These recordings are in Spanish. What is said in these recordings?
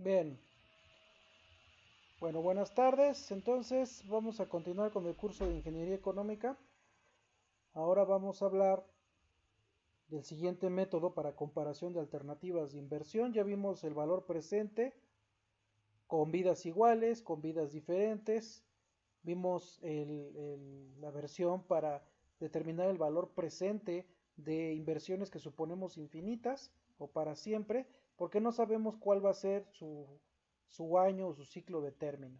Bien, bueno, buenas tardes. Entonces vamos a continuar con el curso de Ingeniería Económica. Ahora vamos a hablar del siguiente método para comparación de alternativas de inversión. Ya vimos el valor presente con vidas iguales, con vidas diferentes. Vimos la versión para determinar el valor presente de inversiones que suponemos infinitas o para siempre, porque no sabemos cuál va a ser su año o su ciclo de término,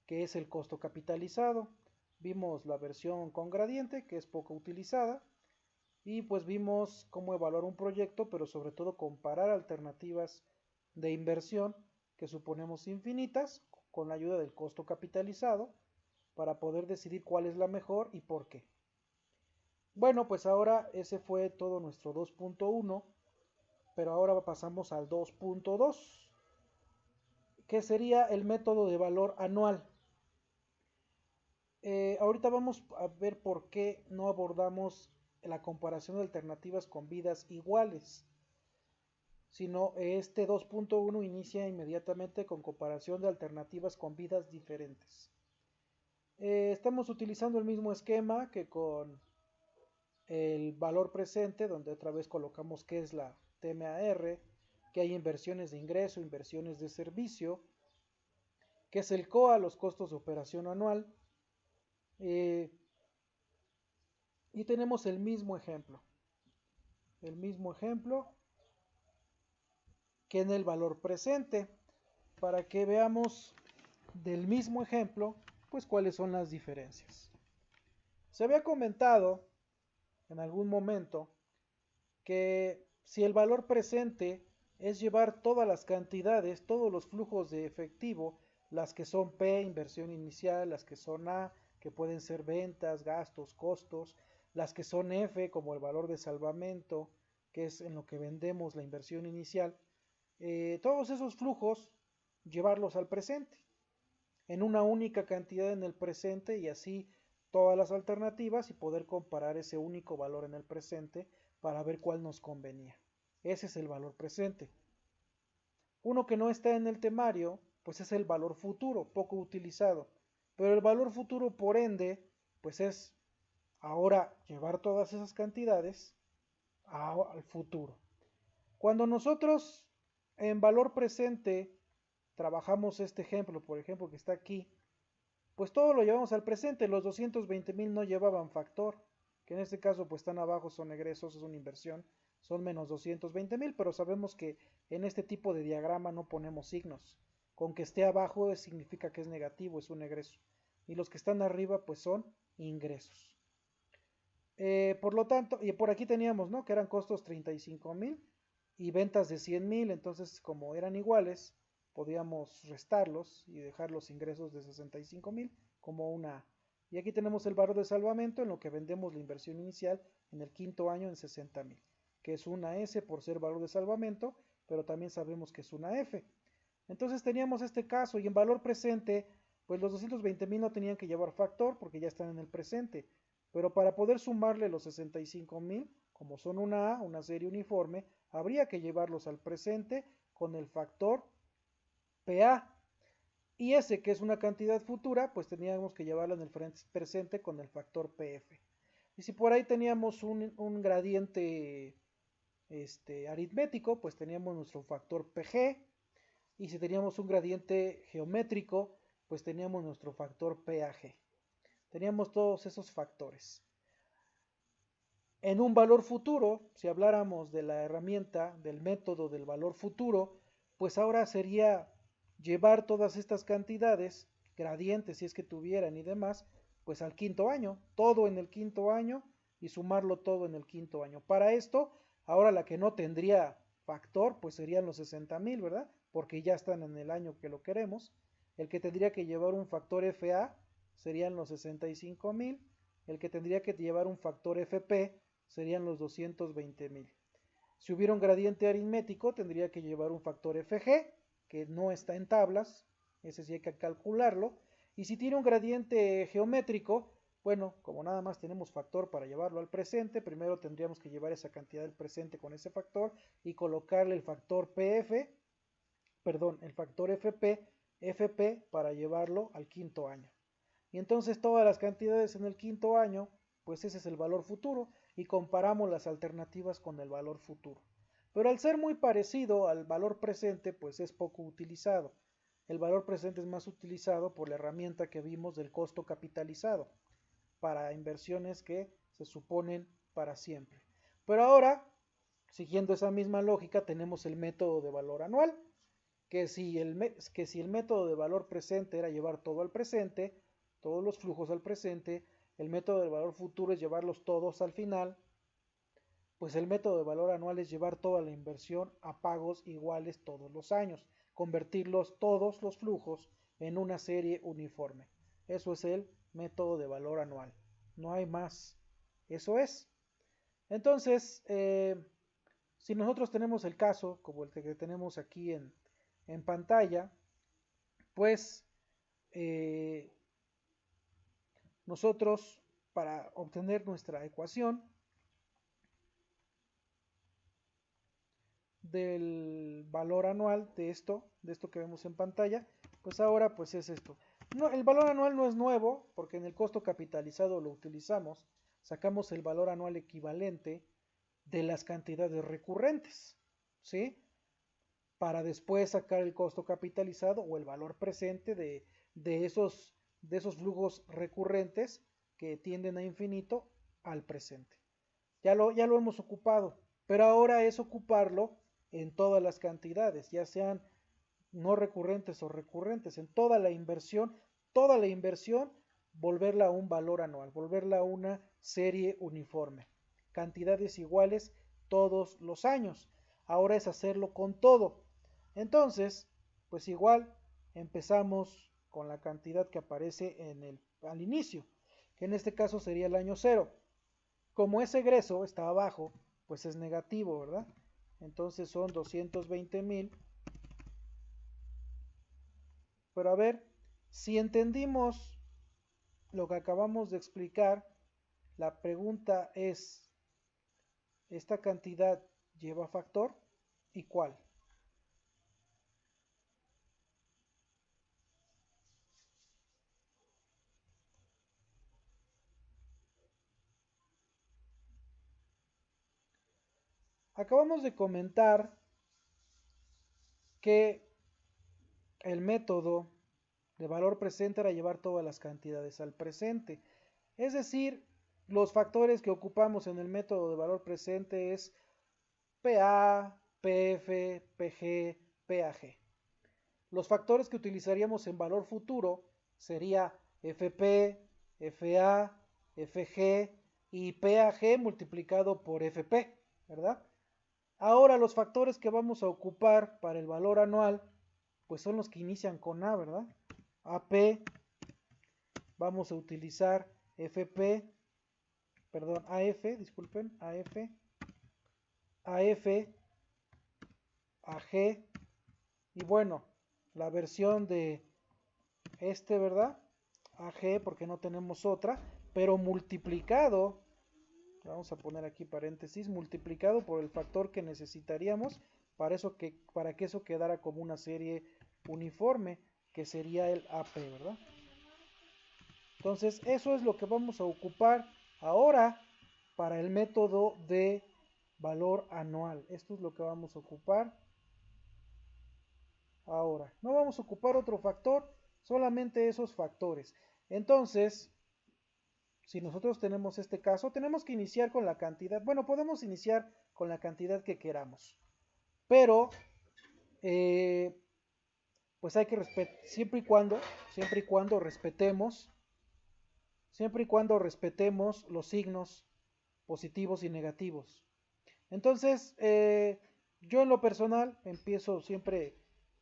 que es el costo capitalizado. Vimos la versión con gradiente, que es poco utilizada, y pues vimos cómo evaluar un proyecto, pero sobre todo comparar alternativas de inversión que suponemos infinitas con la ayuda del costo capitalizado para poder decidir cuál es la mejor y por qué. Bueno, pues ahora ese fue todo nuestro 2.1, pero ahora pasamos al 2.2, que sería el método de valor anual. Ahorita vamos a ver por qué no abordamos la comparación de alternativas con vidas iguales, sino este 2.1 inicia inmediatamente con comparación de alternativas con vidas diferentes. Estamos utilizando el mismo esquema que con el valor presente, donde otra vez colocamos qué es la TMAR, que hay inversiones de ingreso, inversiones de servicio, que es el COA, los costos de operación anual, eh, y tenemos el mismo ejemplo que en el valor presente, para que veamos del mismo ejemplo, pues cuáles son las diferencias. Se había comentado en algún momento que si el valor presente es llevar todas las cantidades, todos los flujos de efectivo, las que son P, inversión inicial, las que son A, que pueden ser ventas, gastos, costos, las que son F, como el valor de salvamento, que es en lo que vendemos la inversión inicial, todos esos flujos llevarlos al presente, en una única cantidad en el presente y así todas las alternativas y poder comparar ese único valor en el presente para ver cuál nos convenía. Ese es el valor presente. Uno que no está en el temario, pues es el valor futuro, poco utilizado. Pero el valor futuro, por ende, pues es ahora llevar todas esas cantidades al futuro. Cuando nosotros en valor presente trabajamos este ejemplo, por ejemplo, que está aquí, pues todo lo llevamos al presente. Los 220,000 no llevaban factor, que en este caso pues están abajo, son egresos, es una inversión, son menos 220,000, pero sabemos que en este tipo de diagrama no ponemos signos. Con que esté abajo significa que es negativo, es un egreso. Y los que están arriba pues son ingresos. Por lo tanto, y por aquí teníamos, ¿no? Que eran costos 35,000 y ventas de 100,000, entonces como eran iguales, podíamos restarlos y dejar los ingresos de 65,000 como una A. Y aquí tenemos el valor de salvamento en lo que vendemos la inversión inicial en el quinto año en 60,000, que es una S por ser valor de salvamento, pero también sabemos que es una F. Entonces teníamos este caso y en valor presente, pues los 220,000 no tenían que llevar factor porque ya están en el presente. Pero para poder sumarle los 65,000, como son una A, una serie uniforme, habría que llevarlos al presente con el factor PA. Y ese que es una cantidad futura, pues teníamos que llevarlo en el presente con el factor PF. Y si por ahí teníamos un gradiente aritmético, pues teníamos nuestro factor PG. Y si teníamos un gradiente geométrico, pues teníamos nuestro factor PAG. Teníamos todos esos factores. En un valor futuro, si habláramos de la herramienta, del método del valor futuro, pues ahora sería llevar todas estas cantidades, gradientes si es que tuvieran y demás, pues al quinto año, todo en el quinto año y sumarlo todo en el quinto año. Para esto, ahora la que no tendría factor, pues serían los 60,000, ¿verdad? Porque ya están en el año que lo queremos. El que tendría que llevar un factor FA serían los 65,000. El que tendría que llevar un factor FP serían los 220,000. Si hubiera un gradiente aritmético, tendría que llevar un factor FG, que no está en tablas, ese sí hay que calcularlo. Y si tiene un gradiente geométrico, bueno, como nada más tenemos factor para llevarlo al presente, primero tendríamos que llevar esa cantidad del presente con ese factor y colocarle el factor PF perdón, el factor FP para llevarlo al quinto año. Y entonces todas las cantidades en el quinto año, pues ese es el valor futuro y comparamos las alternativas con el valor futuro. Pero al ser muy parecido al valor presente, pues es poco utilizado. El valor presente es más utilizado por la herramienta que vimos del costo capitalizado para inversiones que se suponen para siempre. Pero ahora, siguiendo esa misma lógica, tenemos el método de valor anual, que si el método de valor presente era llevar todo al presente, todos los flujos al presente, el método de valor futuro es llevarlos todos al final, pues el método de valor anual es llevar toda la inversión a pagos iguales todos los años, convertirlos todos los flujos en una serie uniforme. Eso es el método de valor anual. No hay más. Eso es. Entonces, si nosotros tenemos el caso, como el que tenemos aquí en pantalla, pues nosotros para obtener nuestra ecuación del valor anual de esto que vemos en pantalla, pues ahora pues es esto. No, el valor anual no es nuevo porque en el costo capitalizado lo utilizamos, sacamos el valor anual equivalente de las cantidades recurrentes, ¿sí? Para después sacar el costo capitalizado o el valor presente de esos flujos recurrentes que tienden a infinito al presente. Ya lo hemos ocupado, pero ahora es ocuparlo en todas las cantidades, ya sean no recurrentes o recurrentes, en toda la inversión, volverla a un valor anual, volverla a una serie uniforme, cantidades iguales todos los años. Ahora es hacerlo con todo. Entonces, pues igual empezamos con la cantidad que aparece al inicio, que en este caso sería el año cero. Como ese egreso está abajo, pues es negativo, ¿verdad? Entonces son 220,000. Pero a ver, si entendimos lo que acabamos de explicar, la pregunta es, ¿esta cantidad lleva factor? ¿Y cuál? Acabamos de comentar que el método de valor presente era llevar todas las cantidades al presente. Es decir, los factores que ocupamos en el método de valor presente es PA, PF, PG, PAG. Los factores que utilizaríamos en valor futuro sería FP, FA, FG y PAG multiplicado por FP, ¿verdad? Ahora los factores que vamos a ocupar para el valor anual, pues son los que inician con A, ¿verdad? AP, vamos a utilizar FP, perdón, AF, disculpen, AF, AF, AG, y bueno, la versión de ¿verdad? AG, porque no tenemos otra, pero multiplicado, vamos a poner aquí paréntesis, multiplicado por el factor que necesitaríamos para que eso quedara como una serie uniforme, que sería el AP, ¿verdad? Entonces, eso es lo que vamos a ocupar ahora para el método de valor anual. Esto es lo que vamos a ocupar ahora. No vamos a ocupar otro factor, solamente esos factores. Entonces, si nosotros tenemos este caso, tenemos que iniciar con la cantidad. Bueno, podemos iniciar con la cantidad que queramos, pero eh, pues hay que respetar siempre y cuando respetemos los signos positivos y negativos. Entonces, yo en lo personal empiezo siempre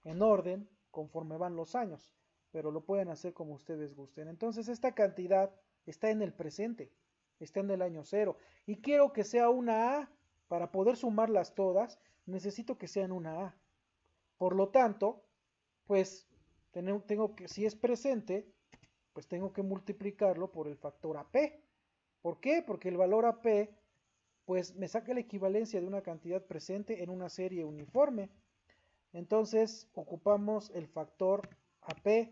en orden conforme van los años, pero lo pueden hacer como ustedes gusten. Entonces, esta cantidad está en el presente, está en el año cero, y quiero que sea una A. Para poder sumarlas todas, necesito que sean una A. Por lo tanto, pues tengo que, si es presente, pues tengo que multiplicarlo por el factor AP. ¿Por qué? Porque el valor AP pues me saca la equivalencia de una cantidad presente en una serie uniforme. Entonces ocupamos el factor AP,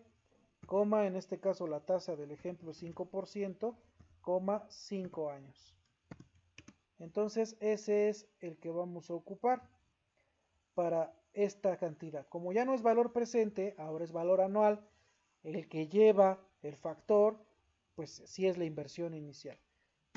coma, en este caso la tasa del ejemplo 5%, coma 5 años. Entonces ese es el que vamos a ocupar para esta cantidad. Como ya no es valor presente, ahora es valor anual, el que lleva el factor, pues sí es la inversión inicial.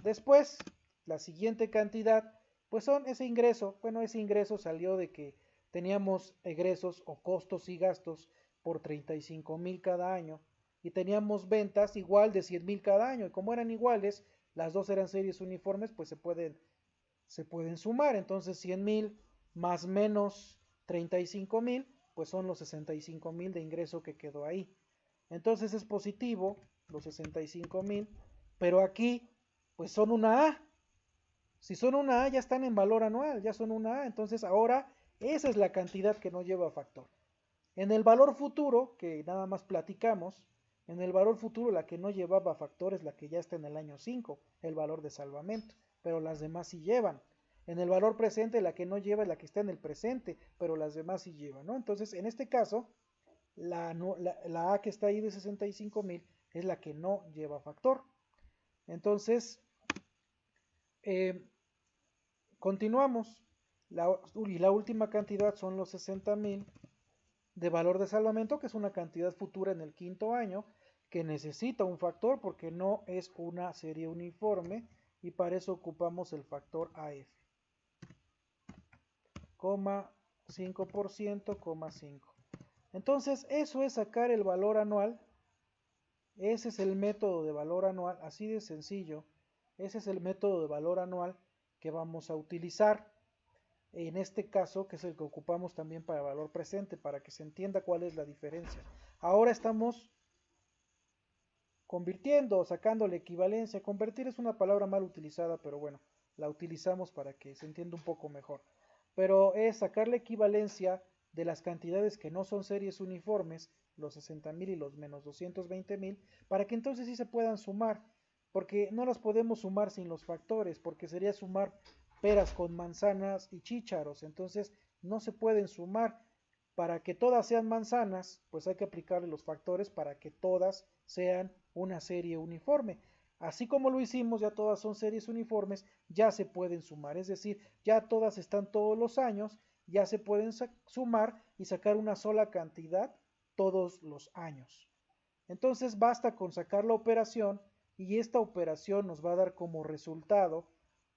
Después, la siguiente cantidad, pues son ese ingreso. Bueno, ese ingreso salió de que teníamos egresos o costos y gastos por 35,000 cada año y teníamos ventas igual de 100,000 cada año. Y como eran iguales, las dos eran series uniformes, pues se pueden sumar. Entonces 100,000 más menos 35,000, pues son los 65,000 de ingreso que quedó ahí. Entonces es positivo los 65,000, pero aquí pues son una A. Si son una A ya están en valor anual, ya son una A. Entonces ahora esa es la cantidad que no lleva factor. En el valor futuro, que nada más platicamos, en el valor futuro la que no llevaba factor es la que ya está en el año 5, el valor de salvamento, pero las demás sí llevan. En el valor presente la que no lleva es la que está en el presente, pero las demás sí llevan, ¿no? Entonces, en este caso, la A que está ahí de 65,000 es la que no lleva factor. Entonces, eh, continuamos. La última cantidad son los 60,000 de valor de salvamento, que es una cantidad futura en el quinto año, que necesita un factor porque no es una serie uniforme y para eso ocupamos el factor AF, 5%, 5. Entonces eso es sacar el valor anual. Ese es el método de valor anual, así de sencillo. Ese es el método de valor anual que vamos a utilizar en este caso, que es el que ocupamos también para valor presente, para que se entienda cuál es la diferencia. Ahora estamos convirtiendo, sacando la equivalencia. Convertir es una palabra mal utilizada, pero bueno, la utilizamos para que se entienda un poco mejor. Pero es sacar la equivalencia de las cantidades que no son series uniformes, los 60,000 y los menos 220,000, para que entonces sí se puedan sumar, porque no las podemos sumar sin los factores, porque sería sumar peras con manzanas y chícharos, entonces no se pueden sumar. Para que todas sean manzanas, pues hay que aplicarle los factores para que todas sean una serie uniforme. Así como lo hicimos, ya todas son series uniformes, ya se pueden sumar, es decir, ya todas están todos los años, ya se pueden sumar y sacar una sola cantidad todos los años. Entonces basta con sacar la operación y esta operación nos va a dar como resultado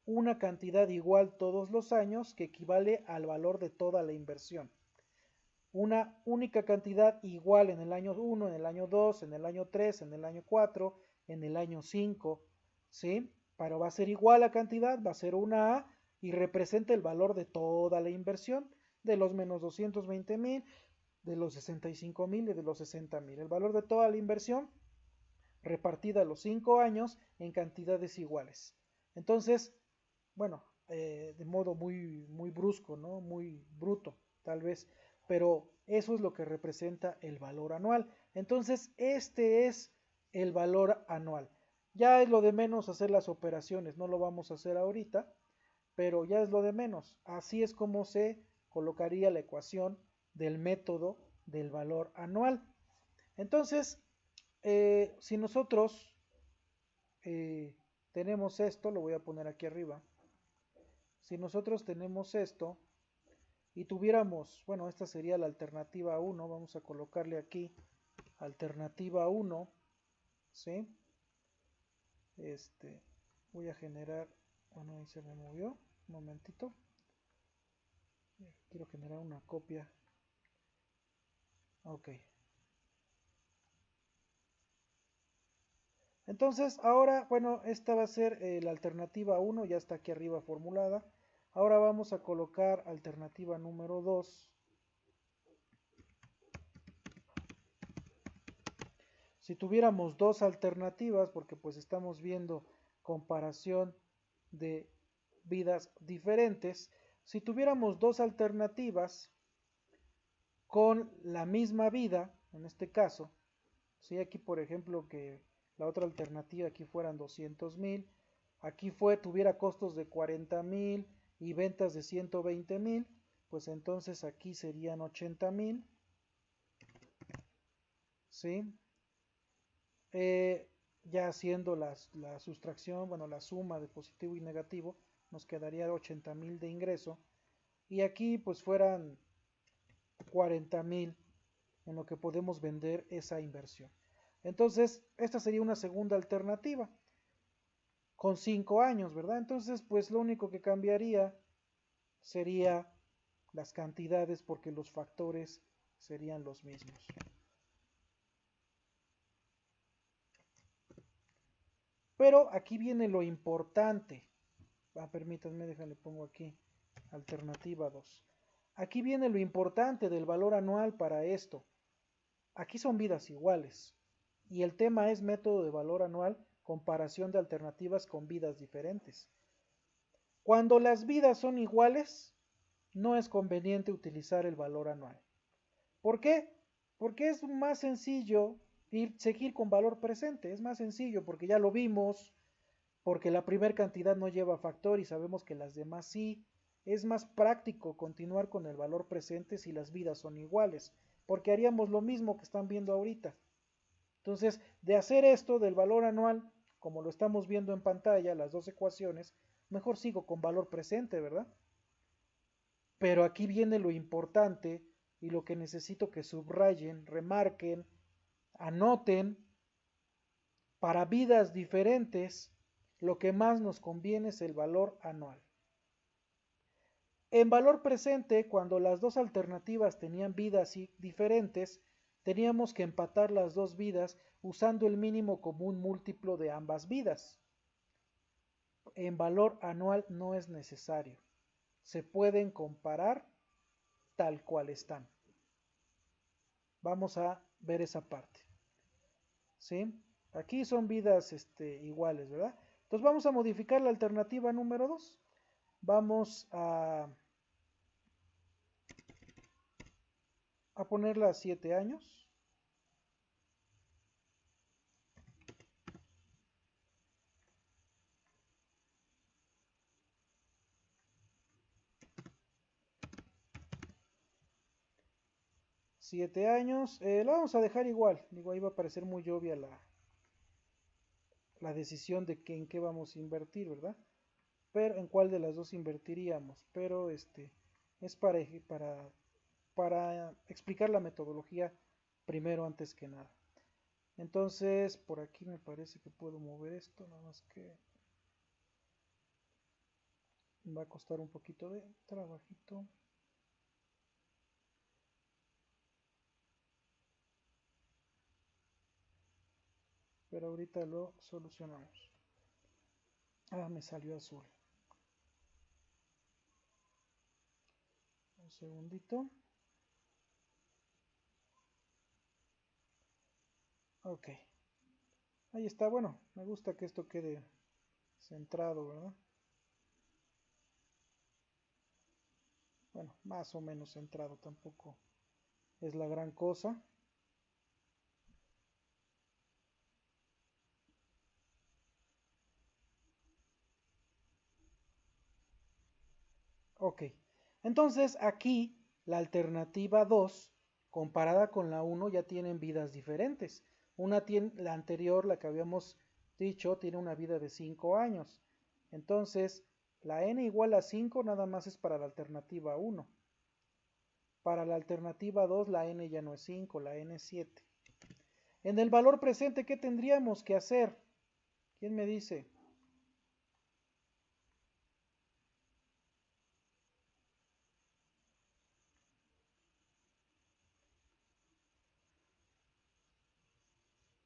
una cantidad igual todos los años que equivale al valor de toda la inversión. Una única cantidad igual en el año 1, en el año 2, en el año 3, en el año 4, en el año 5, ¿sí? Pero va a ser igual la cantidad, va a ser una A y representa el valor de toda la inversión, de los menos 220,000, de los 65,000 y de los 60,000. El valor de toda la inversión repartida a los 5 años en cantidades iguales. Entonces, bueno, de modo muy brusco, ¿no? Muy bruto, tal vez, pero eso es lo que representa el valor anual. Entonces, este es el valor anual. Ya es lo de menos hacer las operaciones, no lo vamos a hacer ahorita, pero ya es lo de menos. Así es como se colocaría la ecuación del método del valor anual. Entonces, si nosotros tenemos esto, lo voy a poner aquí arriba. Si nosotros tenemos esto y tuviéramos, bueno, esta sería la alternativa 1, vamos a colocarle aquí alternativa 1, ¿sí? Voy a generar, bueno, ahí se me movió, un momentito. Quiero generar una copia. Ok. Entonces, ahora, bueno, esta va a ser la alternativa 1, ya está aquí arriba formulada. Ahora vamos a colocar alternativa número 2. Si tuviéramos dos alternativas, porque pues estamos viendo comparación de vidas diferentes, si tuviéramos dos alternativas con la misma vida, en este caso, si aquí por ejemplo que la otra alternativa aquí fueran 200,000, aquí tuviera costos de 40,000 y ventas de 120,000, pues entonces aquí serían 80,000, ¿sí? Ya haciendo la sustracción, bueno, la suma de positivo y negativo, nos quedaría 80,000 de ingreso. Y aquí pues fueran 40,000 en lo que podemos vender esa inversión. Entonces, esta sería una segunda alternativa con 5 años, ¿verdad? Entonces, pues lo único que cambiaría sería las cantidades porque los factores serían los mismos. Pero aquí viene lo importante. Permítanme, déjenle pongo aquí alternativa 2. Aquí viene lo importante del valor anual para esto. Aquí son vidas iguales. Y el tema es método de valor anual, comparación de alternativas con vidas diferentes. Cuando las vidas son iguales, no es conveniente utilizar el valor anual. ¿Por qué? Porque es más sencillo seguir con valor presente. Es más sencillo porque ya lo vimos, porque la primera cantidad no lleva factor y sabemos que las demás sí. Es más práctico continuar con el valor presente si las vidas son iguales, porque haríamos lo mismo que están viendo ahorita. Entonces, de hacer esto del valor anual, como lo estamos viendo en pantalla, las dos ecuaciones, mejor sigo con valor presente, ¿verdad? Pero aquí viene lo importante y lo que necesito que subrayen, remarquen, anoten. Para vidas diferentes, lo que más nos conviene es el valor anual. En valor presente, cuando las dos alternativas tenían vidas diferentes, teníamos que empatar las dos vidas usando el mínimo común múltiplo de ambas vidas. En valor anual no es necesario. Se pueden comparar tal cual están. Vamos a ver esa parte. ¿Sí? Aquí son vidas iguales, ¿verdad? Entonces vamos a modificar la alternativa número 2. Vamos a ponerla a 7 años. Siete años, la vamos a dejar igual. Digo, ahí va a parecer muy obvia la decisión de en qué vamos a invertir, ¿verdad? Pero en cuál de las dos invertiríamos. Pero es para explicar la metodología primero antes que nada. Entonces, por aquí me parece que puedo mover esto, nada más que va a costar un poquito de trabajito. Pero ahorita lo solucionamos. Me salió azul. Un segundito. Ok. Ahí está. Bueno, me gusta que esto quede centrado, ¿verdad? Bueno, más o menos centrado, tampoco es la gran cosa. Ok, entonces aquí la alternativa 2 comparada con la 1 ya tienen vidas diferentes. Una tiene, la anterior, la que habíamos dicho, tiene una vida de 5 años. Entonces, la n igual a 5 nada más es para la alternativa 1. Para la alternativa 2 la n ya no es 5, la n es 7. En el valor presente, ¿qué tendríamos que hacer? ¿Quién me dice?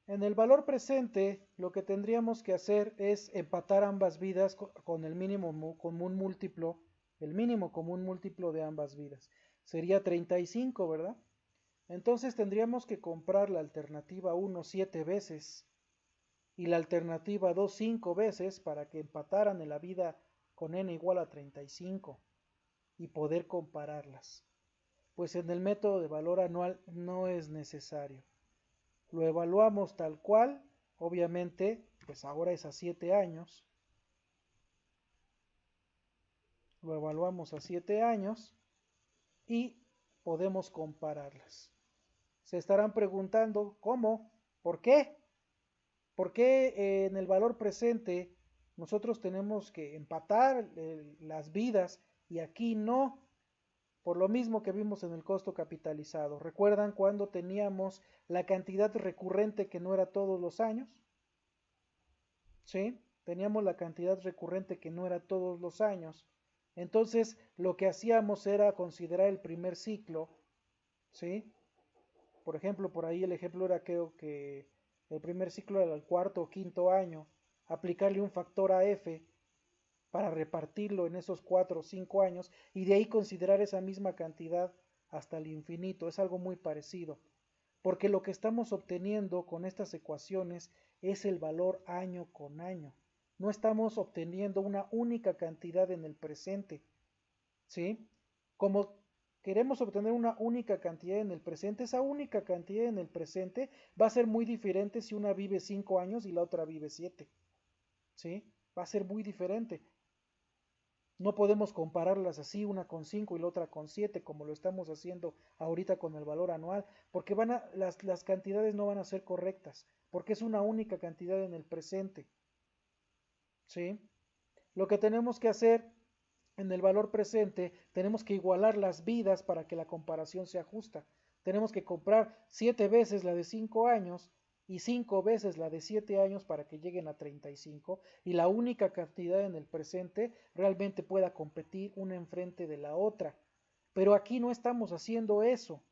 En el valor presente, lo que tendríamos que hacer es empatar ambas vidas con el mínimo común múltiplo, el mínimo común múltiplo de ambas vidas. Sería 35, ¿verdad? Entonces tendríamos que comprar la alternativa 1 7 veces y la alternativa 2 5 veces para que empataran en la vida con n igual a 35 y poder compararlas. Pues en el método de valor anual no es necesario. Lo evaluamos tal cual, obviamente, pues ahora es a 7 años. Lo evaluamos a 7 años y podemos compararlas. Se estarán preguntando, ¿cómo? ¿Por qué? ¿Por qué en el valor presente nosotros tenemos que empatar las vidas y aquí no? Por lo mismo que vimos en el costo capitalizado. ¿Recuerdan cuando teníamos la cantidad recurrente que no era todos los años? ¿Sí? Teníamos la cantidad recurrente que no era todos los años. Entonces, lo que hacíamos era considerar el primer ciclo, ¿sí? Por ejemplo, por ahí el ejemplo era creo que el primer ciclo era el cuarto o quinto año, aplicarle un factor a f para repartirlo en esos 4 o 5 años y de ahí considerar esa misma cantidad hasta el infinito. Es algo muy parecido, porque lo que estamos obteniendo con estas ecuaciones es el valor año con año. No estamos obteniendo una única cantidad en el presente, ¿sí? Como queremos obtener una única cantidad en el presente, esa única cantidad en el presente va a ser muy diferente si una vive 5 años y la otra vive 7, ¿sí? Va a ser muy diferente. No podemos compararlas así, una con 5 y la otra con 7, como lo estamos haciendo ahorita con el valor anual, porque las cantidades no van a ser correctas, porque es una única cantidad en el presente, ¿sí? Lo que tenemos que hacer en el valor presente, tenemos que igualar las vidas para que la comparación sea justa. Tenemos que comprar 7 veces la de 5 años y 5 veces la de 7 años para que lleguen a 35 y la única cantidad en el presente realmente pueda competir una enfrente de la otra. Pero aquí no estamos haciendo eso.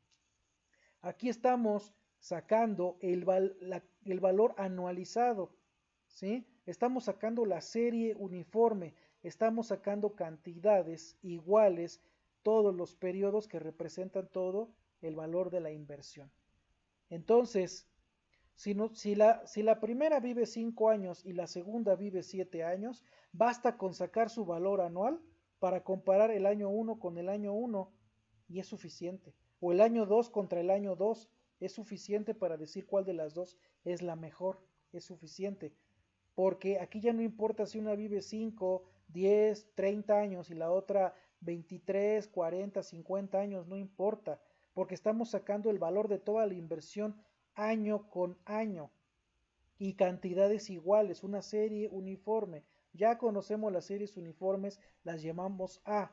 Aquí estamos sacando el valor anualizado, ¿sí? Estamos sacando la serie uniforme, estamos sacando cantidades iguales todos los periodos que representan todo el valor de la inversión. Entonces, si la primera vive 5 años y la segunda vive 7 años, basta con sacar su valor anual para comparar el año 1 con el año 1 y es suficiente. O el año 2 contra el año 2 es suficiente para decir cuál de las dos es la mejor, es suficiente. Porque aquí ya no importa si una vive 5, 10, 30 años y la otra 23, 40, 50 años, no importa, porque estamos sacando el valor de toda la inversión año con año y cantidades iguales, una serie uniforme. Ya conocemos las series uniformes, las llamamos A.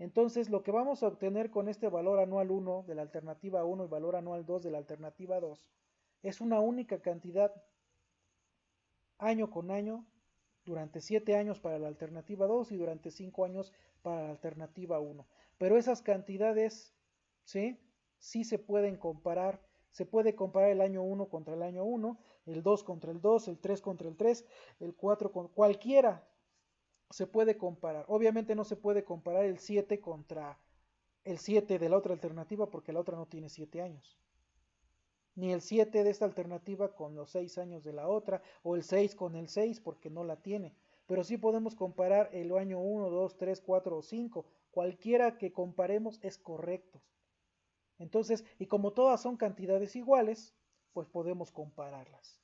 Entonces, lo que vamos a obtener con este valor anual 1 de la alternativa 1 y valor anual 2 de la alternativa 2 es una única cantidad año con año durante 7 años para la alternativa 2 y durante 5 años para la alternativa 1. Pero esas cantidades, ¿sí? Sí se pueden comparar. Se puede comparar el año 1 contra el año 1, el 2 contra el 2, el 3 contra el 3, el 4 con cualquiera se puede comparar. Obviamente no se puede comparar el 7 contra el 7 de la otra alternativa porque la otra no tiene 7 años. Ni el 7 de esta alternativa con los 6 años de la otra, o el 6 con el 6 porque no la tiene. Pero sí podemos comparar el año 1, 2, 3, 4 o 5. Cualquiera que comparemos es correcto. Entonces, y como todas son cantidades iguales, pues podemos compararlas.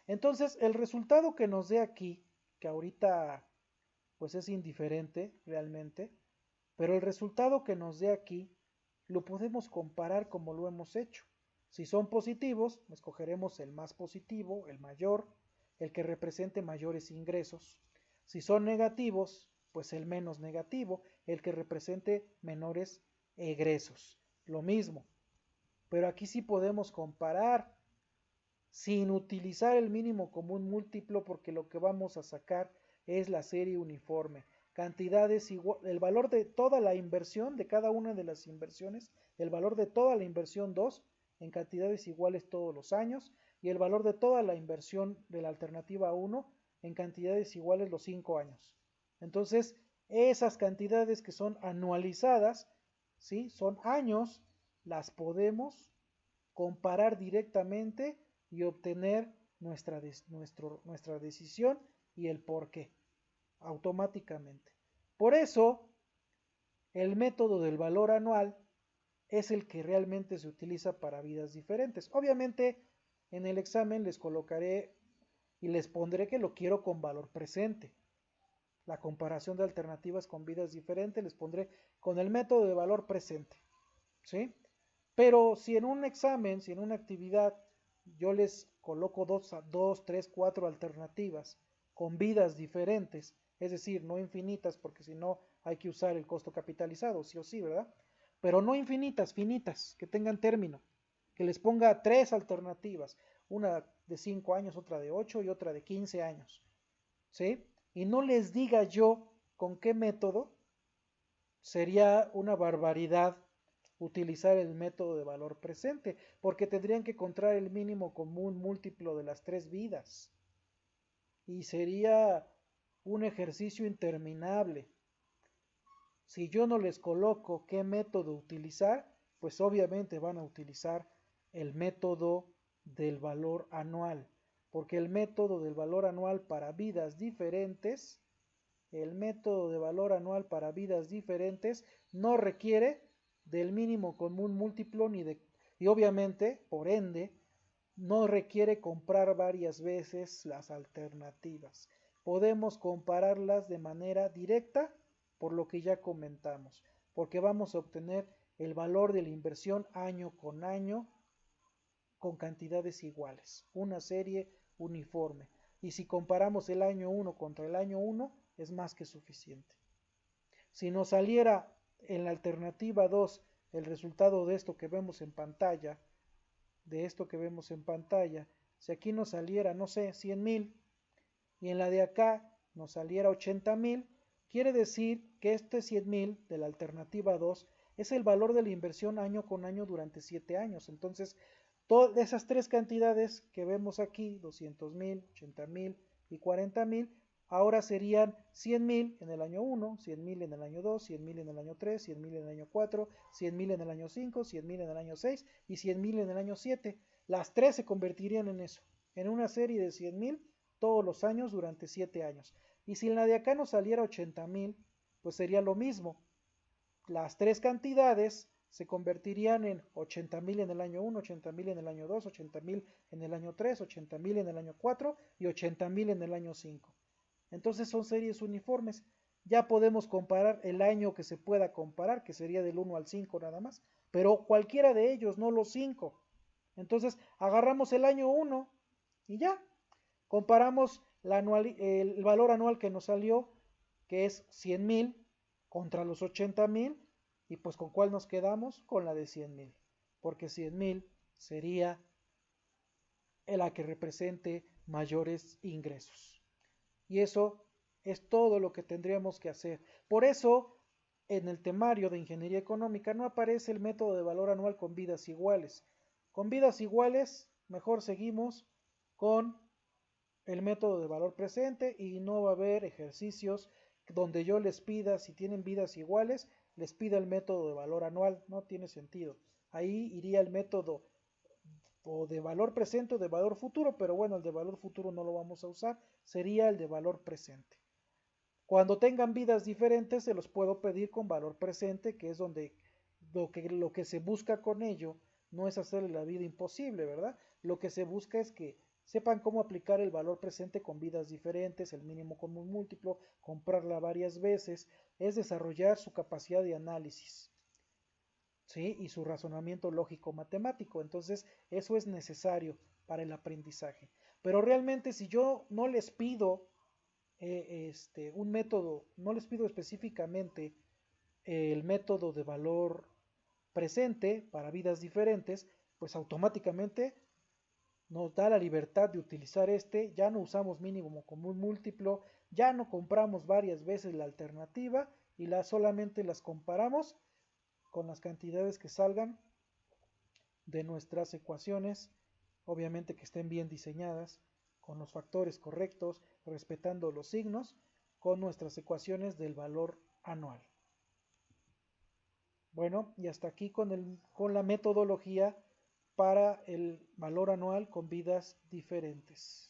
Entonces, el resultado que nos dé aquí, que ahorita pues es indiferente realmente, pero el resultado que nos dé aquí lo podemos comparar como lo hemos hecho. Si son positivos, escogeremos el más positivo, el mayor, el que represente mayores ingresos. Si son negativos, pues el menos negativo, el que represente menores egresos. Lo mismo. Pero aquí sí podemos comparar sin utilizar el mínimo común múltiplo porque lo que vamos a sacar es la serie uniforme. Cantidades igual, el valor de toda la inversión, de cada una de las inversiones, el valor de toda la inversión 2 en cantidades iguales todos los años y el valor de toda la inversión de la alternativa 1 en cantidades iguales los 5 años. Entonces, esas cantidades que son anualizadas, ¿sí? Son años, las podemos comparar directamente y obtener nuestra decisión y el por qué automáticamente. Por eso, el método del valor anual es el que realmente se utiliza para vidas diferentes. Obviamente, en el examen les colocaré y les pondré que lo quiero con valor presente. la comparación de alternativas con vidas diferentes, les pondré con el método de valor presente, ¿sí? Pero si en un examen, si en una actividad yo les coloco dos, tres, cuatro alternativas con vidas diferentes, es decir, no infinitas, porque si no hay que usar el costo capitalizado, sí o sí, ¿verdad? Pero no infinitas, finitas, que tengan término, que les ponga tres alternativas, una de 5 años, otra de 8 y otra de 15 años, ¿sí? Y no les diga yo con qué método, sería una barbaridad utilizar el método de valor presente, porque tendrían que encontrar el mínimo común múltiplo de las tres vidas. Y sería un ejercicio interminable. Si yo no les coloco qué método utilizar, pues obviamente van a utilizar el método del valor anual, porque el método del valor anual para vidas diferentes, el método de valor anual para vidas diferentes no requiere del mínimo común múltiplo y obviamente, por ende, no requiere comprar varias veces las alternativas. Podemos compararlas de manera directa por lo que ya comentamos, porque vamos a obtener el valor de la inversión año con año con cantidades iguales, una serie uniforme. Y si comparamos el año 1 contra el año 1, es más que suficiente. Si nos saliera en la alternativa 2 el resultado de esto que vemos en pantalla, si aquí nos saliera, no sé, 100,000 y en la de acá nos saliera 80,000, quiere decir que este 100,000 de la alternativa 2 es el valor de la inversión año con año durante 7 años. Entonces, todas esas tres cantidades que vemos aquí, 200,000, 80,000 y 40,000, ahora serían 100,000 en el año 1, 100,000 en el año 2, 100,000 en el año 3, 100,000 en el año 4, 100,000 en el año 5, 100,000 en el año 6 y 100,000 en el año 7. Las tres se convertirían en eso, en una serie de 100,000 todos los años durante 7 años. Y si en la de acá nos saliera 80,000, pues sería lo mismo. Las tres cantidades se convertirían en 80,000 en el año 1, 80,000 en el año 2, 80,000 en el año 3, 80,000 en el año 4 y 80,000 en el año 5. Entonces son series uniformes. Ya podemos comparar el año que se pueda comparar, que sería del 1 al 5 nada más, pero cualquiera de ellos, no los 5. Entonces agarramos el año 1 y ya, comparamos el valor anual que nos salió, que es 100,000, contra los 80,000, y pues con cuál nos quedamos, con la de 100,000, porque 100,000 sería la que represente mayores ingresos. Y eso es todo lo que tendríamos que hacer. Por eso, en el temario de ingeniería económica no aparece el método de valor anual con vidas iguales. Con vidas iguales, mejor seguimos con el método de valor presente y no va a haber ejercicios donde yo les pida, si tienen vidas iguales, les pida el método de valor anual. No tiene sentido. Ahí iría el método o de valor presente o de valor futuro, pero bueno, el de valor futuro no lo vamos a usar, sería el de valor presente. Cuando tengan vidas diferentes, se los puedo pedir con valor presente, que es donde lo que se busca con ello no es hacerle la vida imposible, ¿verdad? Lo que se busca es que sepan cómo aplicar el valor presente con vidas diferentes, el mínimo común múltiplo, comprarla varias veces, es desarrollar su capacidad de análisis, ¿sí? Y su razonamiento lógico matemático. Entonces, eso es necesario para el aprendizaje. Pero realmente si yo no les pido un método, no les pido específicamente el método de valor presente para vidas diferentes, pues automáticamente nos da la libertad de utilizar ya no usamos mínimo común múltiplo, ya no compramos varias veces la alternativa y solamente las comparamos con las cantidades que salgan de nuestras ecuaciones, obviamente que estén bien diseñadas, con los factores correctos, respetando los signos, con nuestras ecuaciones del valor anual. Bueno, y hasta aquí con la metodología para el valor anual con vidas diferentes.